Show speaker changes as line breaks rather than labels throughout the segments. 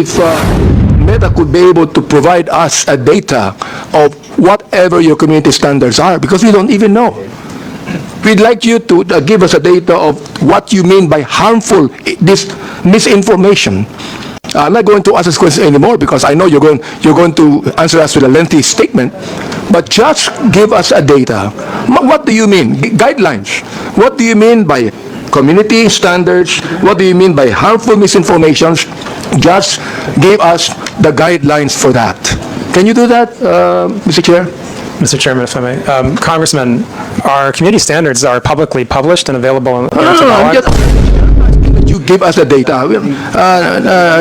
if Meta could be able to provide us a data of whatever your community standards are, because we don't even know. We'd like you to give us a data of what you mean by harmful, this misinformation. I'm not going to ask this question anymore because I know you're going to answer us with a lengthy statement, but just give us a data. What do you mean? Guidelines. What do you mean by community standards? What do you mean by harmful misinformations? Just give us the guidelines for that. Can you do that, Mr. Chair?
Mr. Chairman, if I may. Congressman, our community standards are publicly published and available on
you give us the data.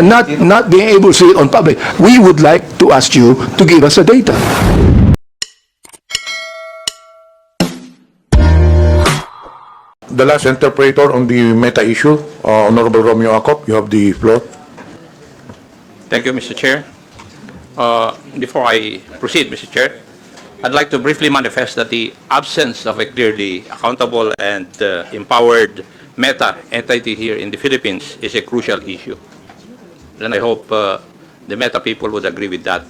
Not being able to see it on public. We would like to ask you to give us the data.
The last interpreter on the Meta issue, Honorable Romeo Acop, you have the floor.
Thank you, Mr. Chair. Before I proceed, Mr. Chair, I'd like to briefly manifest that the absence of a clearly accountable and empowered Meta entity here in the Philippines is a crucial issue. And I hope the Meta people would agree with that.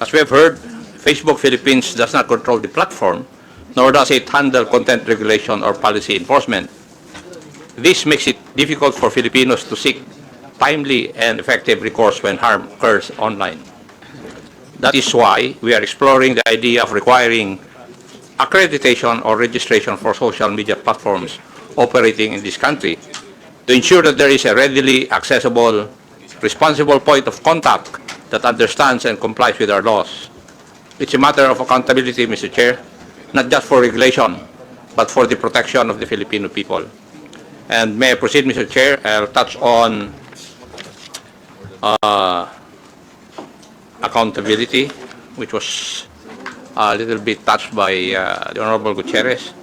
As we have heard, Facebook Philippines does not control the platform, nor does it handle content regulation or policy enforcement. This makes it difficult for Filipinos to seek timely and effective recourse when harm occurs online. That is why we are exploring the idea of requiring accreditation or registration for social media platforms operating in this country to ensure that there is a readily accessible, responsible point of contact that understands and complies with our laws. It's a matter of accountability, Mr. Chair, not just for regulation, but for the protection of the Filipino people. And may I proceed, Mr. Chair? I'll touch on accountability, which was a little bit touched by the Honorable Gutierrez.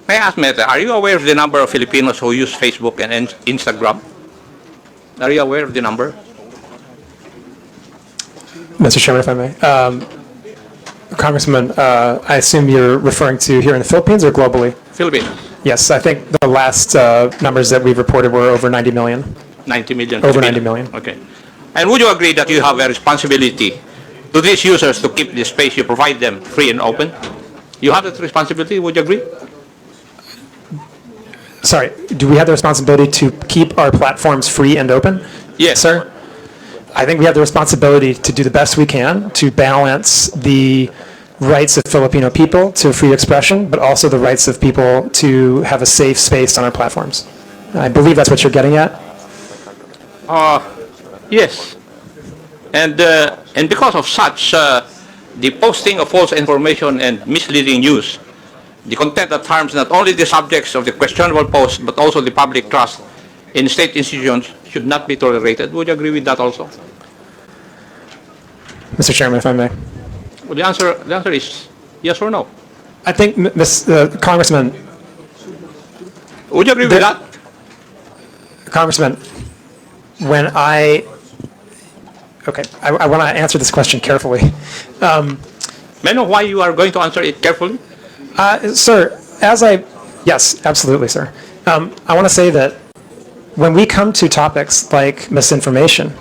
May I ask, Meta, are you aware of the number of Filipinos who use Facebook and Instagram? Are you aware of the number?
Mr. Chairman, if I may. Congressman, I assume you're referring to here in the Philippines or globally?
Philippines.
Yes, I think the last numbers that we've reported were over 90 million.
90 million.
Over 90 million.
Okay. And would you agree that you have a responsibility to these users to keep the space you provide them free and open? You have that responsibility, would you agree?
Sorry, do we have the responsibility to keep our platforms free and open?
Yes.
Sir? I think we have the responsibility to do the best we can to balance the rights of Filipino people to free expression, but also the rights of people to have a safe space on our platforms. I believe that's what you're getting at.
Yes. And because of such, the posting of false information and misleading news, the content that harms not only the subjects of the questionable post, but also the public trust in state institutions should not be tolerated. Would you agree with that also?
Mr. Chairman, if I may.
Well, the answer is yes or no.
I think, Congressman.
Would you agree with that?
Congressman, when I want to answer this question carefully.
May I know why you are going to answer it carefully?
Sir, yes, absolutely, sir. I want to say that when we come to topics like misinformation,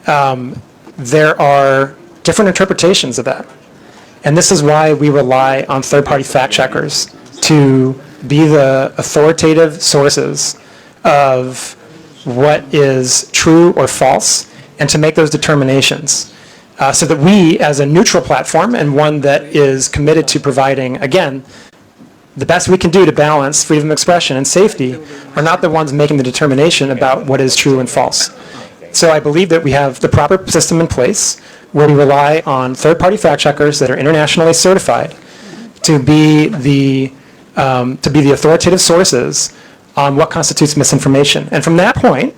there are different interpretations of that. And this is why we rely on third-party fact-checkers to be the authoritative sources of what is true or false and to make those determinations. So that we, as a neutral platform and one that is committed to providing, again, the best we can do to balance freedom of expression and safety, are not the ones making the determination about what is true and false. So I believe that we have the proper system in place where we rely on third-party fact-checkers that are internationally certified to be the authoritative sources on what constitutes misinformation. And from that point,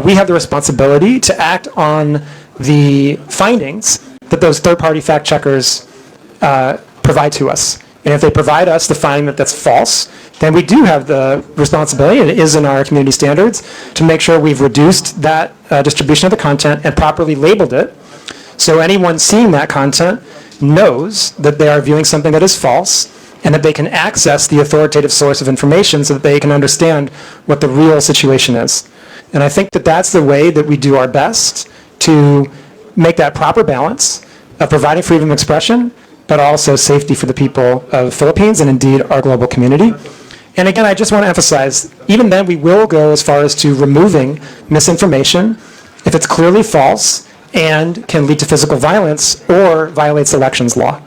we have the responsibility to act on the findings that those third-party fact-checkers provide to us. And if they provide us the finding that that's false, then we do have the responsibility, and it is in our community standards, to make sure we've reduced that distribution of the content and properly labeled it, so anyone seeing that content knows that they are viewing something that is false and that they can access the authoritative source of information so that they can understand what the real situation is. And I think that that's the way that we do our best to make that proper balance of providing freedom of expression, but also safety for the people of the Philippines and indeed our global community. And again, I just want to emphasize, even then we will go as far as to removing misinformation if it's clearly false and can lead to physical violence or violates elections law.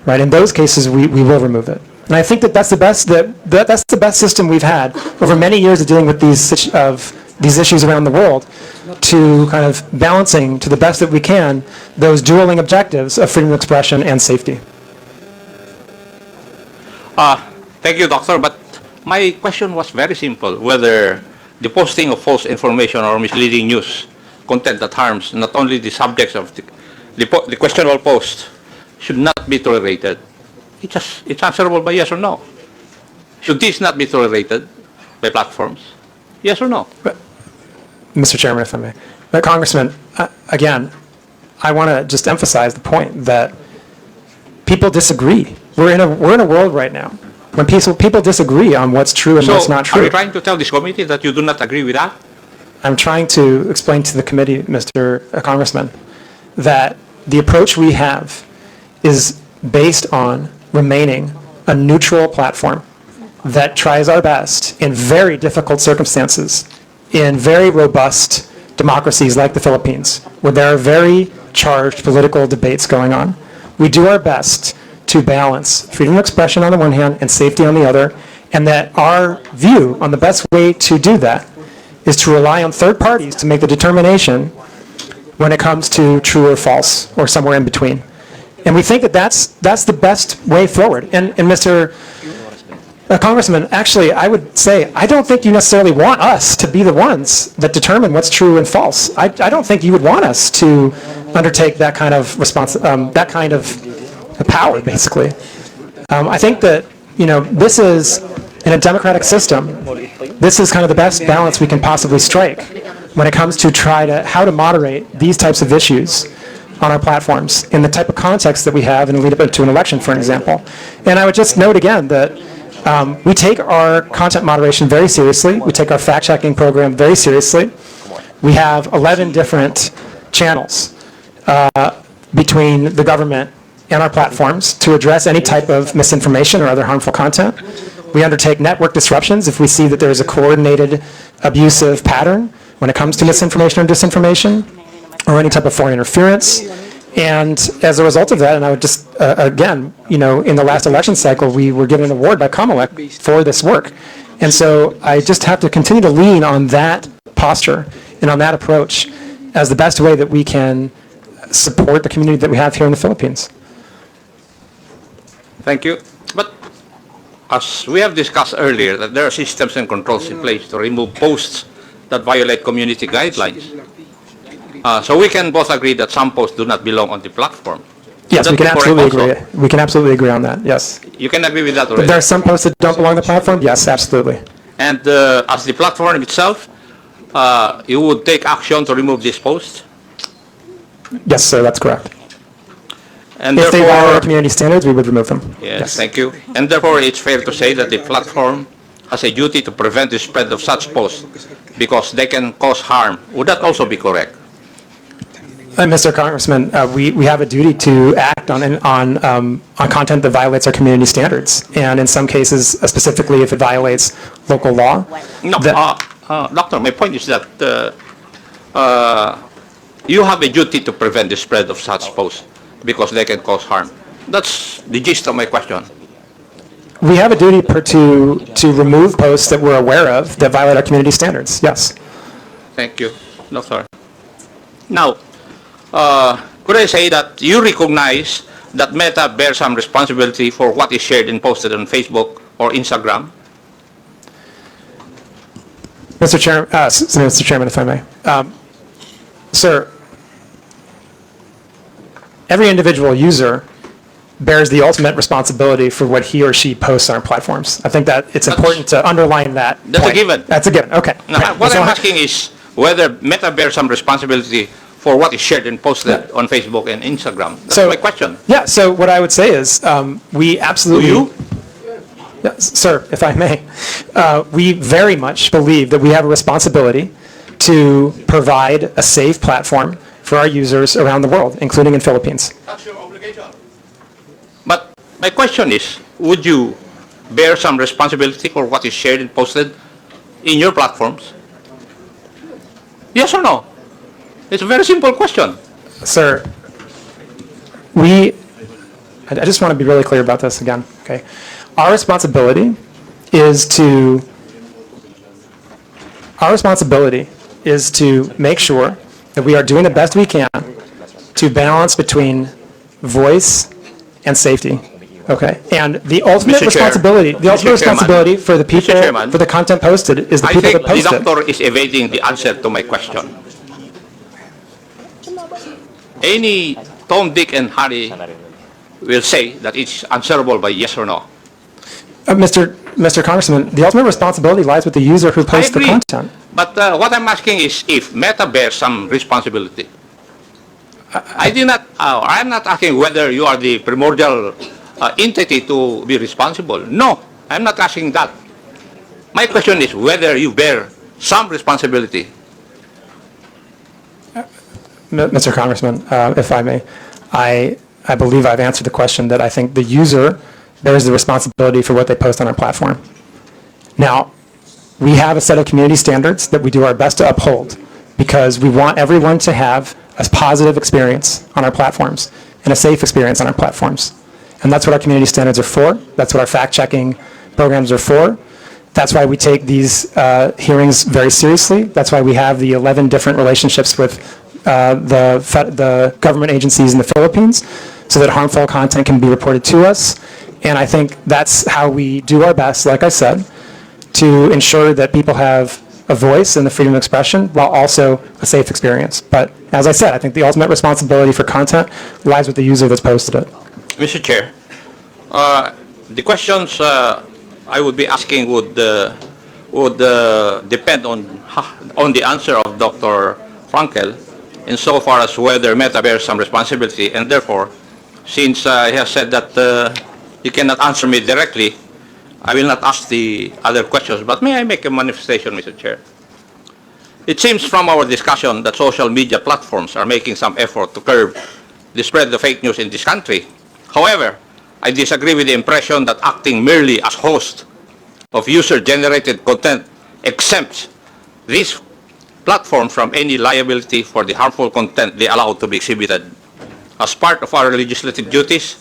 Right? In those cases, we will remove it. And I think that that's the best that's the best system we've had over many years of dealing with these issues around the world, to kind of balancing to the best that we can those dueling objectives of freedom of expression and safety.
Thank you, Doctor. But my question was very simple: whether the posting of false information or misleading news content that harms not only the subjects of the questionable post should not be tolerated. It's answerable by yes or no. Should this not be tolerated by platforms? Yes or no?
Mr. Chairman, if I may. But Congressman, again, I want to just emphasize the point that people disagree. We're in a world right now when people disagree on what's true and what's not
So,
true.
are you trying to tell this committee that you do not agree with that?
I'm trying to explain to the committee, Mr. Congressman, that the approach we have is based on remaining a neutral platform that tries our best in very difficult circumstances, in very robust democracies like the Philippines, where there are very charged political debates going on. We do our best to balance freedom of expression on the one hand and safety on the other, and that our view on the best way to do that is to rely on third parties to make the determination when it comes to true or false, or somewhere in between. And we think that that's the best way forward. And Mr. Congressman, actually, I would say, I don't think you necessarily want us to be the ones that determine what's true and false. I don't think you would want us to undertake that kind of that kind of power, basically. I think that, this is, in a democratic system, this is kind of the best balance we can possibly strike when it comes to how to moderate these types of issues on our platforms in the type of context that we have in the lead up to an election, for example. And I would just note again that we take our content moderation very seriously. We take our fact-checking program very seriously. We have 11 different channels between the government and our platforms to address any type of misinformation or other harmful content. We undertake network disruptions if we see that there is a coordinated abusive pattern when it comes to misinformation or disinformation, or any type of foreign interference. And as a result of that, and I would just, again, in the last election cycle, we were given an award by Comelec for this work. And so I just have to continue to lean on that posture and on that approach as the best way that we can support the community that we have here in the Philippines.
Thank you. But as we have discussed earlier, that there are systems and controls in place to remove posts that violate community guidelines. So we can both agree that some posts do not belong on the platform.
Yes, we can absolutely agree. We can absolutely agree on that, yes.
You can agree with that
But
already?
there are some posts that don't belong on the platform? Yes, absolutely.
And as the platform itself, you would take action to remove these posts?
Yes, sir, that's correct.
And
If they violate our
therefore,
community standards, we would remove them.
yes, thank you. And therefore, it's fair to say that the platform has a duty to prevent the spread of such posts because they can cause harm. Would that also be correct?
Mr. Congressman, we have a duty to act on content that violates our community standards, and in some cases, specifically if it violates local law.
No,
that-
Doctor, my point is that you have a duty to prevent the spread of such posts because they can cause harm. That's the gist of my question.
We have a duty to remove posts that we're aware of that violate our community standards, yes.
Thank you, Doctor. Now, could I say that you recognize that Meta bears some responsibility for what is shared and posted on Facebook or Instagram?
Mr. Chairman, if I may. Sir, every individual user bears the ultimate responsibility for what he or she posts on platforms. I think that it's important to underline that
That's
point.
a given.
That's a given, okay.
Now,
Right.
what
So
I'm
how-
asking is whether Meta bears some responsibility for what is shared and posted on Facebook and Instagram. That's
So-
my question.
Yeah, so what I would say is, we absolutely...
Do you?
Yes, sir, if I may, we very much believe that we have a responsibility to provide a safe platform for our users around the world, including in Philippines.
That's your obligation. But my question is, would you bear some responsibility for what is shared and posted in your platforms? Yes or no? It's a very simple question.
Sir, I just want to be really clear about this again, okay? Our responsibility is to make sure that we are doing the best we can to balance between voice and safety, okay? And the ultimate
Mr. Chair.
responsibility, for the people,
Mr. Chairman.
for the content posted is the
I
people
think
that
the
post it.
doctor is evading the answer to my question. Any Tom, Dick, and Harry will say that it's answerable by yes or no.
Mr. Congressman, the ultimate responsibility lies with the user who
I
posts the
agree.
content.
But what I'm asking is if Meta bears some responsibility. I'm not asking whether you are the primordial entity to be responsible. No, I'm not asking that. My question is whether you bear some responsibility.
Mr. Congressman, if I may, I believe I've answered the question that I think the user bears the responsibility for what they post on our platform. Now, we have a set of community standards that we do our best to uphold because we want everyone to have a positive experience on our platforms and a safe experience on our platforms. And that's what our community standards are for. That's what our fact-checking programs are for. That's why we take these hearings very seriously. That's why we have the 11 different relationships with the government agencies in the Philippines so that harmful content can be reported to us. And I think that's how we do our best, like I said, to ensure that people have a voice and the freedom of expression while also a safe experience. But as I said, I think the ultimate responsibility for content lies with the user that's posted it.
Mr. Chair, the questions I would be asking would depend on the answer of Dr. Frankel insofar as whether Meta bears some responsibility, and therefore, since he has said that he cannot answer me directly, I will not ask the other questions, but may I make a manifestation, Mr. Chair? It seems from our discussion that social media platforms are making some effort to curb the spread of fake news in this country. However, I disagree with the impression that acting merely as host of user-generated content exempts these platforms from any liability for the harmful content they allow to be exhibited. As part of our legislative duties,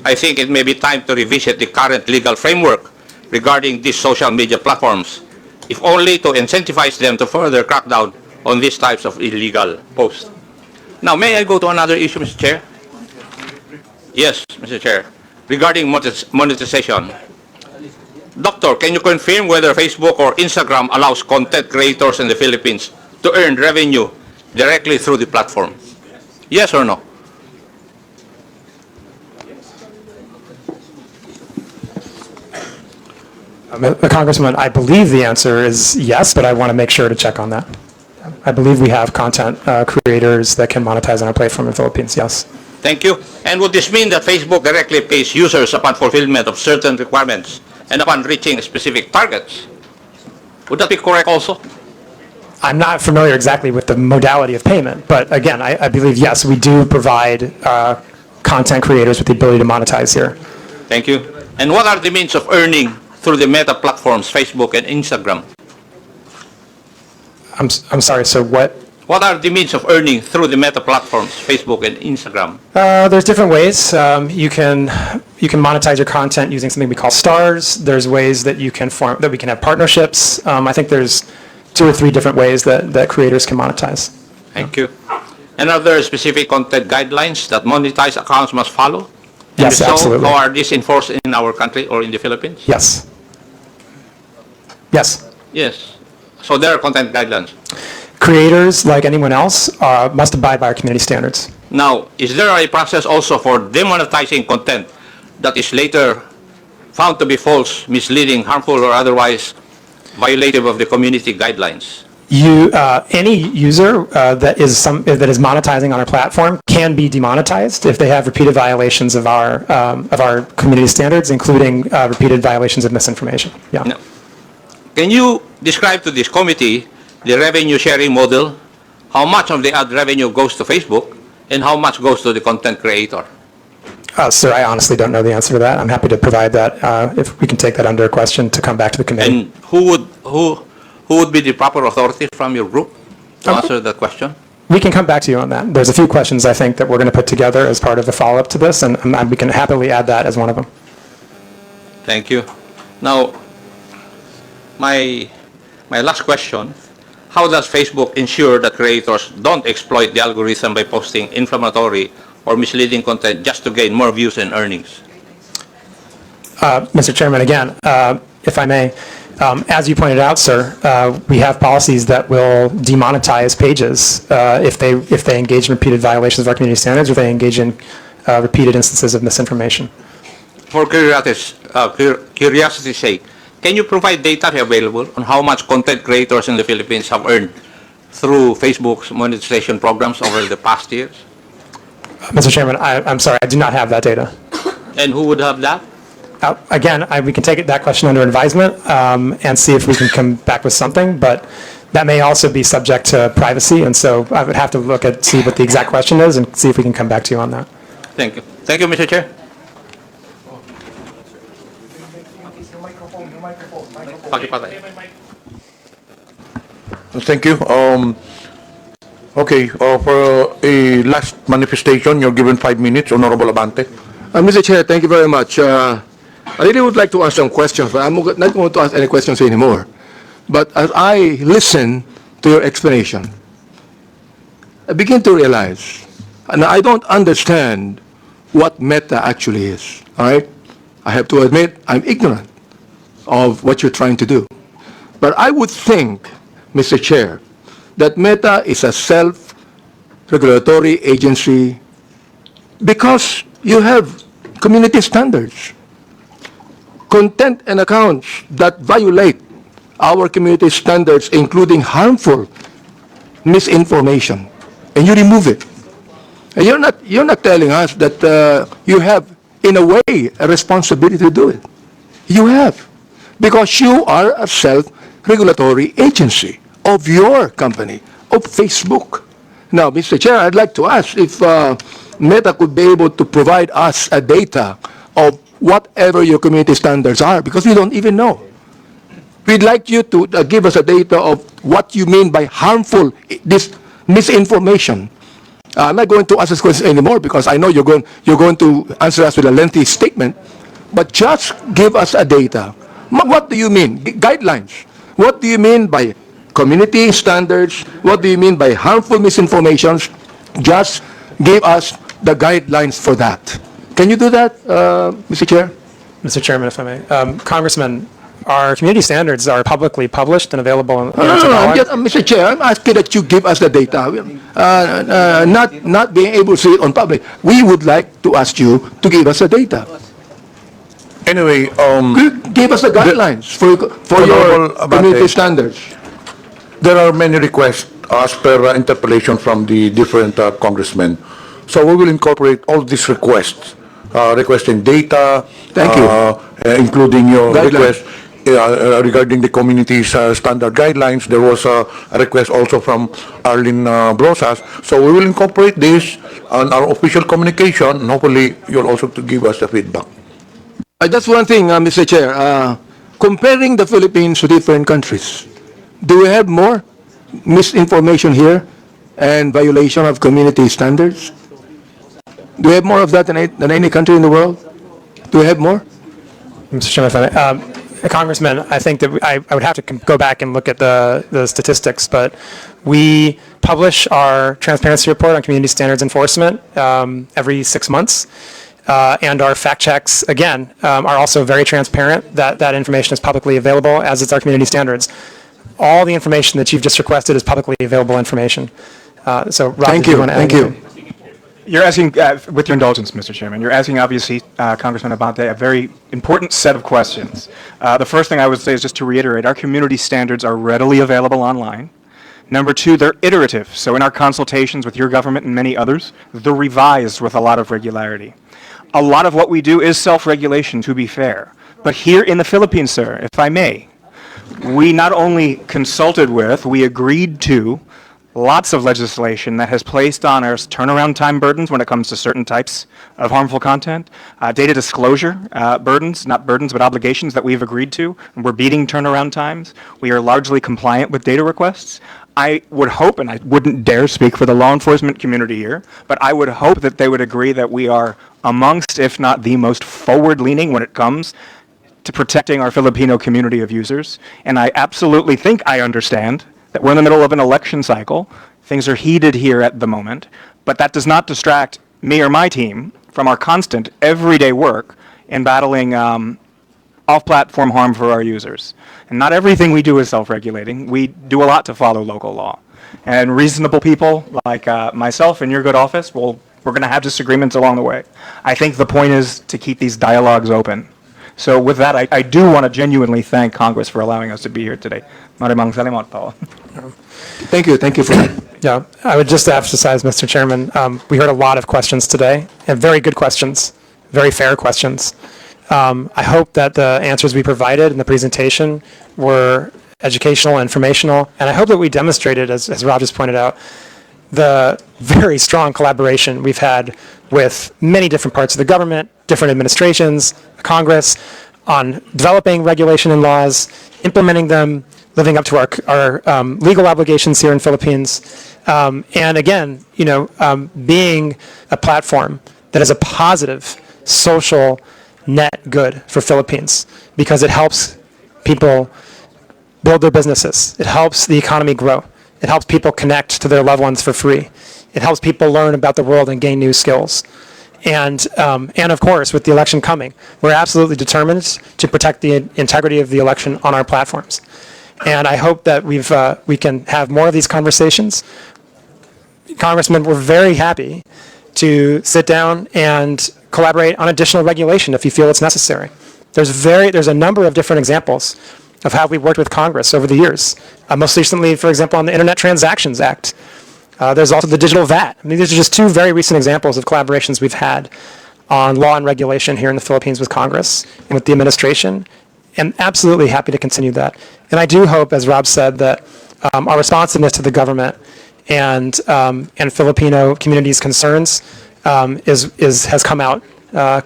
I think it may be time to revisit the current legal framework regarding these social media platforms, if only to incentivize them to further crack down on these types of illegal posts. Now, may I go to another issue, Mr. Chair? Yes, Mr. Chair. Regarding monetization. Doctor, can you confirm whether Facebook or Instagram allows content creators in the Philippines to earn revenue directly through the platform? Yes or no?
Congressman, I believe the answer is yes, but I want to make sure to check on that. I believe we have content creators that can monetize on our platform in the Philippines, yes.
Thank you. And would this mean that Facebook directly pays users upon fulfillment of certain requirements and upon reaching specific targets? Would that be correct also?
I'm not familiar exactly with the modality of payment, but again, I believe, yes, we do provide content creators with the ability to monetize here.
Thank you. And what are the means of earning through the Meta platforms, Facebook and Instagram?
I'm sorry, so what?
What are the means of earning through the Meta platforms, Facebook and Instagram?
There's different ways. You can monetize your content using something we call stars. There's ways that we can have partnerships. I think there's 2 or 3 different ways that creators can monetize.
Thank you. And are there specific content guidelines that monetized accounts must follow?
Yes,
And if so,
absolutely.
how are these enforced in our country or in the Philippines?
Yes. Yes.
Yes. So there are content guidelines.
Creators, like anyone else, must abide by our community standards.
Now, is there a process also for demonetizing content that is later found to be false, misleading, harmful, or otherwise violative of the community guidelines?
Any user that is monetizing on our platform can be demonetized if they have repeated violations of our community standards, including repeated violations of misinformation. Yeah.
Now, can you describe to this committee the revenue sharing model, how much of the ad revenue goes to Facebook and how much goes to the content creator?
Sir, I honestly don't know the answer to that. I'm happy to provide that if we can take that under question to come back to the committee.
And who would be the proper authority from your group to answer that question?
We can come back to you on that. There's a few questions I think that we're going to put together as part of the follow-up to this, and we can happily add that as one of them.
Thank you. Now, my last question, how does Facebook ensure that creators don't exploit the algorithm by posting inflammatory or misleading content just to gain more views and earnings?
Mr. Chairman, again, if I may, as you pointed out, sir, we have policies that will demonetize pages if they engage in repeated violations of our community standards or they engage in repeated instances of misinformation.
For curiosity's sake, can you provide data available on how much content creators in the Philippines have earned through Facebook's monetization programs over the past years?
Mr. Chairman, I'm sorry, I do not have that data.
And who would have that?
Again, we can take that question under advisement and see if we can come back with something, but that may also be subject to privacy, and so I would have to see what the exact question is and see if we can come back to you on that.
Thank you. Thank you, Mr. Chair. Pakipatay.
Thank you. Okay, for a last manifestation, you're given 5 minutes, Honorable Abante.
Mr. Chair, thank you very much. I really would like to ask some questions, but I'm not going to ask any questions anymore. But as I listen to your explanation, I begin to realize, and I don't understand what Meta actually is, all right? I have to admit, I'm ignorant of what you're trying to do. But I would think, Mr. Chair, that Meta is a self-regulatory agency because you have community standards, content and accounts that violate our community standards, including harmful misinformation, and you remove it. And you're not telling us that you have, in a way, a responsibility to do it. You have, because you are a self-regulatory agency of your company, of Facebook. Now, Mr. Chair, I'd like to ask if Meta could be able to provide us a data of whatever your community standards are, because we don't even know. We'd like you to give us a data of what you mean by harmful misinformation. I'm not going to ask this question anymore because I know you're going to answer us with a lengthy statement, but just give us a data. What do you mean? Guidelines. What do you mean by community standards? What do you mean by harmful misinformations? Just give us the guidelines for that. Can you do that, Mr. Chair?
Mr. Chairman, if I may. Congressman, our community standards are publicly published and available on
Mr. Chair, I'm asking that you give us the data, not being able to see it on public. We would like to ask you to give us the data.
Anyway,
Give us the guidelines for your community standards.
there are many requests as per interpellation from the different congressmen. So we will incorporate all these requests, requesting data.
Thank you.
Including your
Guidelines.
request regarding the community's standard guidelines. There was a request also from Arlene Brosas. So we will incorporate this on our official communication, and hopefully you'll also to give us the feedback.
That's one thing, Mr. Chair. Comparing the Philippines to different countries, do we have more misinformation here and violation of community standards? Do we have more of that than any country in the world? Do we have more?
Mr. Chairman, if I may. Congressman, I think that I would have to go back and look at the statistics, but we publish our transparency report on community standards enforcement every 6 months. And our fact checks, again, are also very transparent. That information is publicly available, as is our community standards. All the information that you've just requested is publicly available information. So, Rob,
Thank
do
you.
want to add
Thank you.
anything?
You're asking, with your indulgence, Mr. Chairman, you're asking, obviously, Congressman Abante, a very important set of questions. The first thing I would say is just to reiterate, our community standards are readily available online. Number two, they're iterative. So in our consultations with your government and many others, they're revised with a lot of regularity. A lot of what we do is self-regulation, to be fair. But here in the Philippines, sir, if I may, we not only consulted with, we agreed to lots of legislation that has placed on us turnaround time burdens when it comes to certain types of harmful content, data disclosure burdens, not burdens, but obligations that we've agreed to, and we're beating turnaround times. We are largely compliant with data requests. I would hope, and I wouldn't dare speak for the law enforcement community here, but I would hope that they would agree that we are amongst, if not the most forward-leaning when it comes to protecting our Filipino community of users. And I absolutely think I understand that we're in the middle of an election cycle. Things are heated here at the moment, but that does not distract me or my team from our constant, everyday work in battling off-platform harm for our users. And not everything we do is self-regulating. We do a lot to follow local law. And reasonable people like myself in your good office, we're going to have disagreements along the way. I think the point is to keep these dialogues open. So with that, I do want to genuinely thank Congress for allowing us to be here today. Maraming salamat po.
Thank you for that.
Yeah, I would just emphasize, Mr. Chairman, we heard a lot of questions today, and very good questions, very fair questions. I hope that the answers we provided in the presentation were educational, informational, and I hope that we demonstrated, as Rob just pointed out, the very strong collaboration we've had with many different parts of the government, different administrations, Congress, on developing regulation and laws, implementing them, living up to our legal obligations here in Philippines, and again, being a platform that is a positive social net good for Philippines because it helps people build their businesses. It helps the economy grow. It helps people connect to their loved ones for free. It helps people learn about the world and gain new skills. And of course, with the election coming, we're absolutely determined to protect the integrity of the election on our platforms. And I hope that we can have more of these conversations. Congressman, we're very happy to sit down and collaborate on additional regulation if you feel it's necessary. There's a number of different examples of how we've worked with Congress over the years. Most recently, for example, on the Internet Transactions Act. There's also the digital VAT. I mean, these are just two very recent examples of collaborations we've had on law and regulation here in the Philippines with Congress and with the administration, and absolutely happy to continue that. And I do hope, as Rob said, that our responsiveness to the government and Filipino community's concerns has come out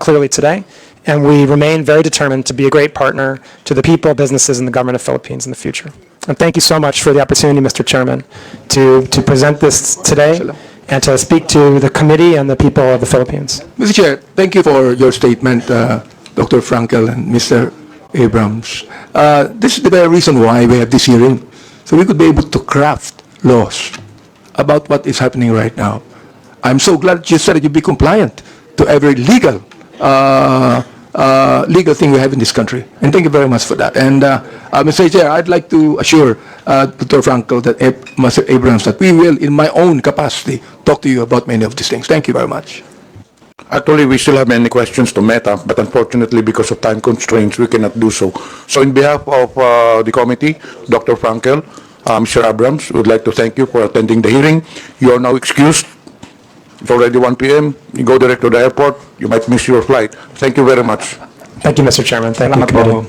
clearly today. And we remain very determined to be a great partner to the people, businesses, and the government of Philippines in the future. And thank you so much for the opportunity, Mr. Chairman, to present this today and to speak to the committee and the people of the Philippines.
Mr. Chair, thank you for your statement, Dr. Frankel and Mr. Abrams. This is the very reason why we have this hearing, so we could be able to craft laws about what is happening right now. I'm so glad you said that you'd be compliant to every legal thing we have in this country. And thank you very much for that. And Mr. Chair, I'd like to assure Dr. Frankel that Mr. Abrams that we will, in my own capacity, talk to you about many of these things. Thank you very much.
Actually, we still have many questions to Meta, but unfortunately, because of time constraints, we cannot do so. So in behalf of the committee, Dr. Frankel, Mr. Abrams, we would like to thank you for attending the hearing. You are now excused. It's already 1 p.m. You go direct to the airport. You might miss your flight. Thank you very much.
Thank you, Mr. Chairman. Thank you, committee.